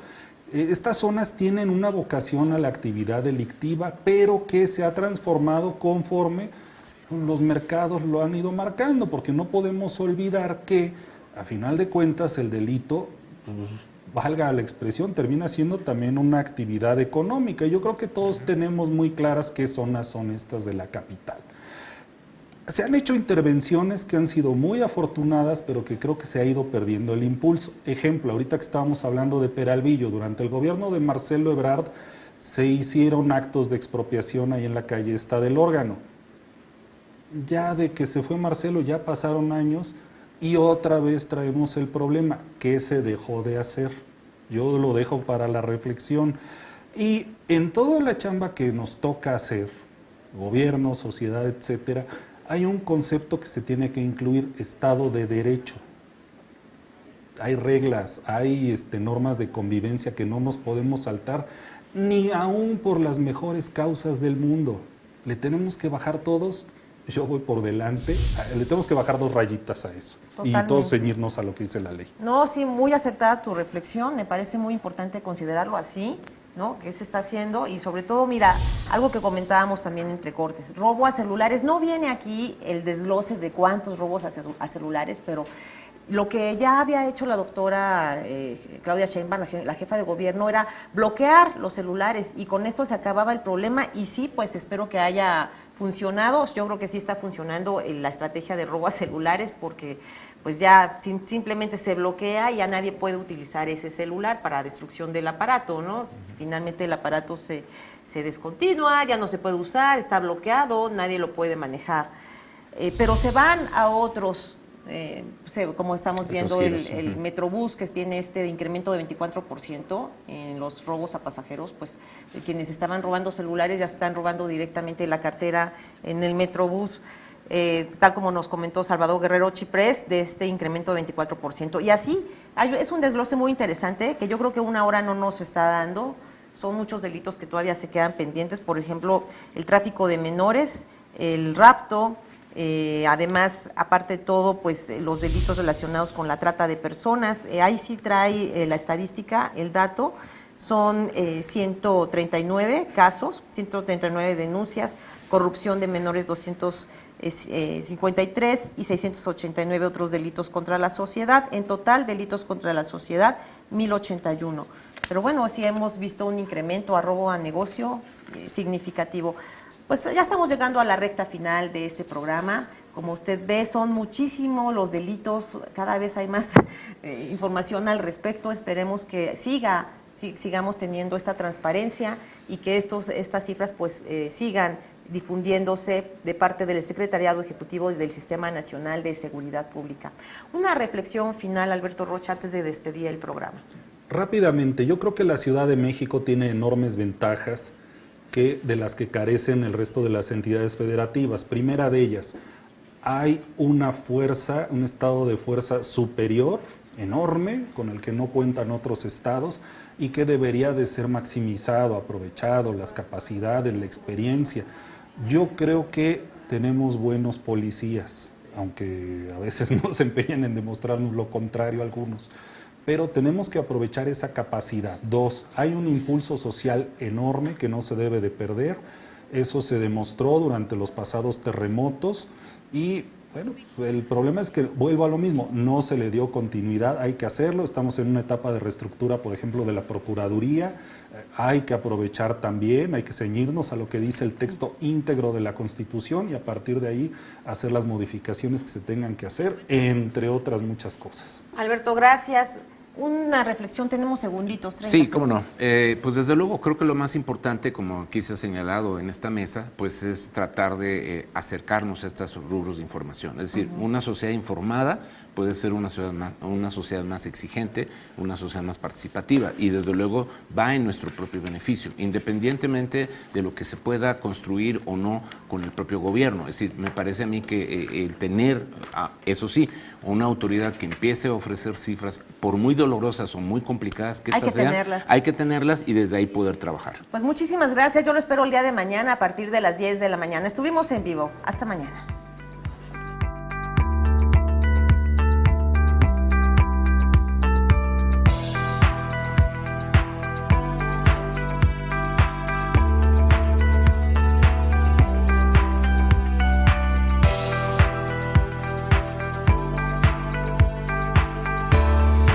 Estas zonas tienen una vocación a la actividad delictiva, pero que se ha transformado conforme los mercados lo han ido marcando, porque no podemos olvidar que A final de cuentas, el delito, pues, valga la expresión, termina siendo también una actividad económica. Yo creo que todos tenemos muy claras qué zonas son estas de la capital. Se han hecho intervenciones que han sido muy afortunadas, pero que creo que se ha ido perdiendo el impulso. Ejemplo, ahorita que estábamos hablando de Peralvillo, durante el gobierno de Marcelo Ebrard se hicieron actos de expropiación ahí en la calle esta del Órgano. Ya de que se fue Marcelo, ya pasaron años y otra vez traemos el problema. ¿Qué se dejó de hacer? Yo lo dejo para la reflexión. Y en toda la chamba que nos toca hacer, gobierno, sociedad, etcétera, hay un concepto que se tiene que incluir: Estado de Derecho. Hay reglas, hay normas de convivencia que no nos podemos saltar, ni aún por las mejores causas del mundo. Le tenemos que bajar todos, yo voy por delante, le tenemos que bajar 2 rayitas a eso. Totalmente. Y todos ceñirnos a lo que dice la ley. No, sí, muy acertada tu reflexión, me parece muy importante considerarlo así, ¿no? ¿Qué se está haciendo? Y sobre todo, mira, algo que comentábamos también entre cortes, robo a celulares. No viene aquí el desglose de cuántos robos a celulares, pero lo que ya había hecho la doctora Claudia Sheinbaum, la jefa de gobierno, era bloquear los celulares y con esto se acababa el problema. Y sí, pues espero que haya funcionado. Yo creo que sí está funcionando la estrategia de robo a celulares, porque pues ya simplemente se bloquea y ya nadie puede utilizar ese celular para destrucción del aparato, ¿no? Finalmente el aparato se descontinúa, ya no se puede usar, está bloqueado, nadie lo puede manejar. Pero se van a otros, como estamos viendo el Metrobús, que tiene incremento de 24% en los robos a pasajeros, pues quienes estaban robando celulares ya están robando directamente la cartera en el Metrobús. Tal como nos comentó Salvador Guerrero Chiprés, de este incremento de 24%. Y así, es un desglose muy interesante que yo creo que una hora no nos está dando. Son muchos delitos que todavía se quedan pendientes, por ejemplo, el tráfico de menores, el rapto, además, aparte de todo, pues los delitos relacionados con la trata de personas. Ahí sí trae la estadística, el dato. Son 139 casos, 139 denuncias, corrupción de menores 253 y 689 otros delitos contra la sociedad. En total, delitos contra la sociedad, 1081. Pero bueno, sí hemos visto un incremento a robo a negocio significativo. Pues ya estamos llegando a la recta final de este programa. Como usted ve, son muchísimos los delitos, cada vez hay más información al respecto. Esperemos que sigamos teniendo esta transparencia y que estas cifras pues sigan difundiéndose de parte del Secretariado Ejecutivo y del Sistema Nacional de Seguridad Pública. Una reflexión final, Alberto Rocha, antes de despedir el programa. Rápidamente, yo creo que la Ciudad de México tiene enormes ventajas de las que carecen el resto de las entidades federativas. Primera de ellas, hay una fuerza, un estado de fuerza superior, enorme, con el que no cuentan otros estados y que debería de ser maximizado, aprovechado, las capacidades, la experiencia. Yo creo que tenemos buenos policías, aunque a veces no se empeñan en demostrarnos lo contrario algunos, pero tenemos que aprovechar esa capacidad. 2, hay un impulso social enorme que no se debe de perder. Eso se demostró durante los pasados terremotos y bueno, el problema es que vuelvo a lo mismo, no se le dio continuidad, hay que hacerlo, estamos en una etapa de reestructura, por ejemplo, de la Procuraduría, hay que aprovechar también, hay que ceñirnos a lo que dice el texto íntegro de la Constitución y a partir de ahí hacer las modificaciones que se tengan que hacer, entre otras muchas cosas. Alberto, gracias. Una reflexión, tenemos segunditos. 30 Sí, segundos. cómo no. Pues desde luego creo que lo más importante, como aquí se ha señalado en esta mesa, pues es tratar de acercarnos a estos rubros de información. Es decir, una sociedad informada puede ser una sociedad más exigente, una sociedad más participativa y desde luego va en nuestro propio beneficio, independientemente de lo que se pueda construir o no con el propio gobierno. Es decir, me parece a mí que el tener, eso sí, una autoridad que empiece a ofrecer cifras, por muy dolorosas o muy complicadas que estas sean, hay que tenerlas y desde ahí poder trabajar. Pues muchísimas gracias, yo lo espero el día de mañana a partir de las 10 de la mañana. Estuvimos en vivo, hasta mañana.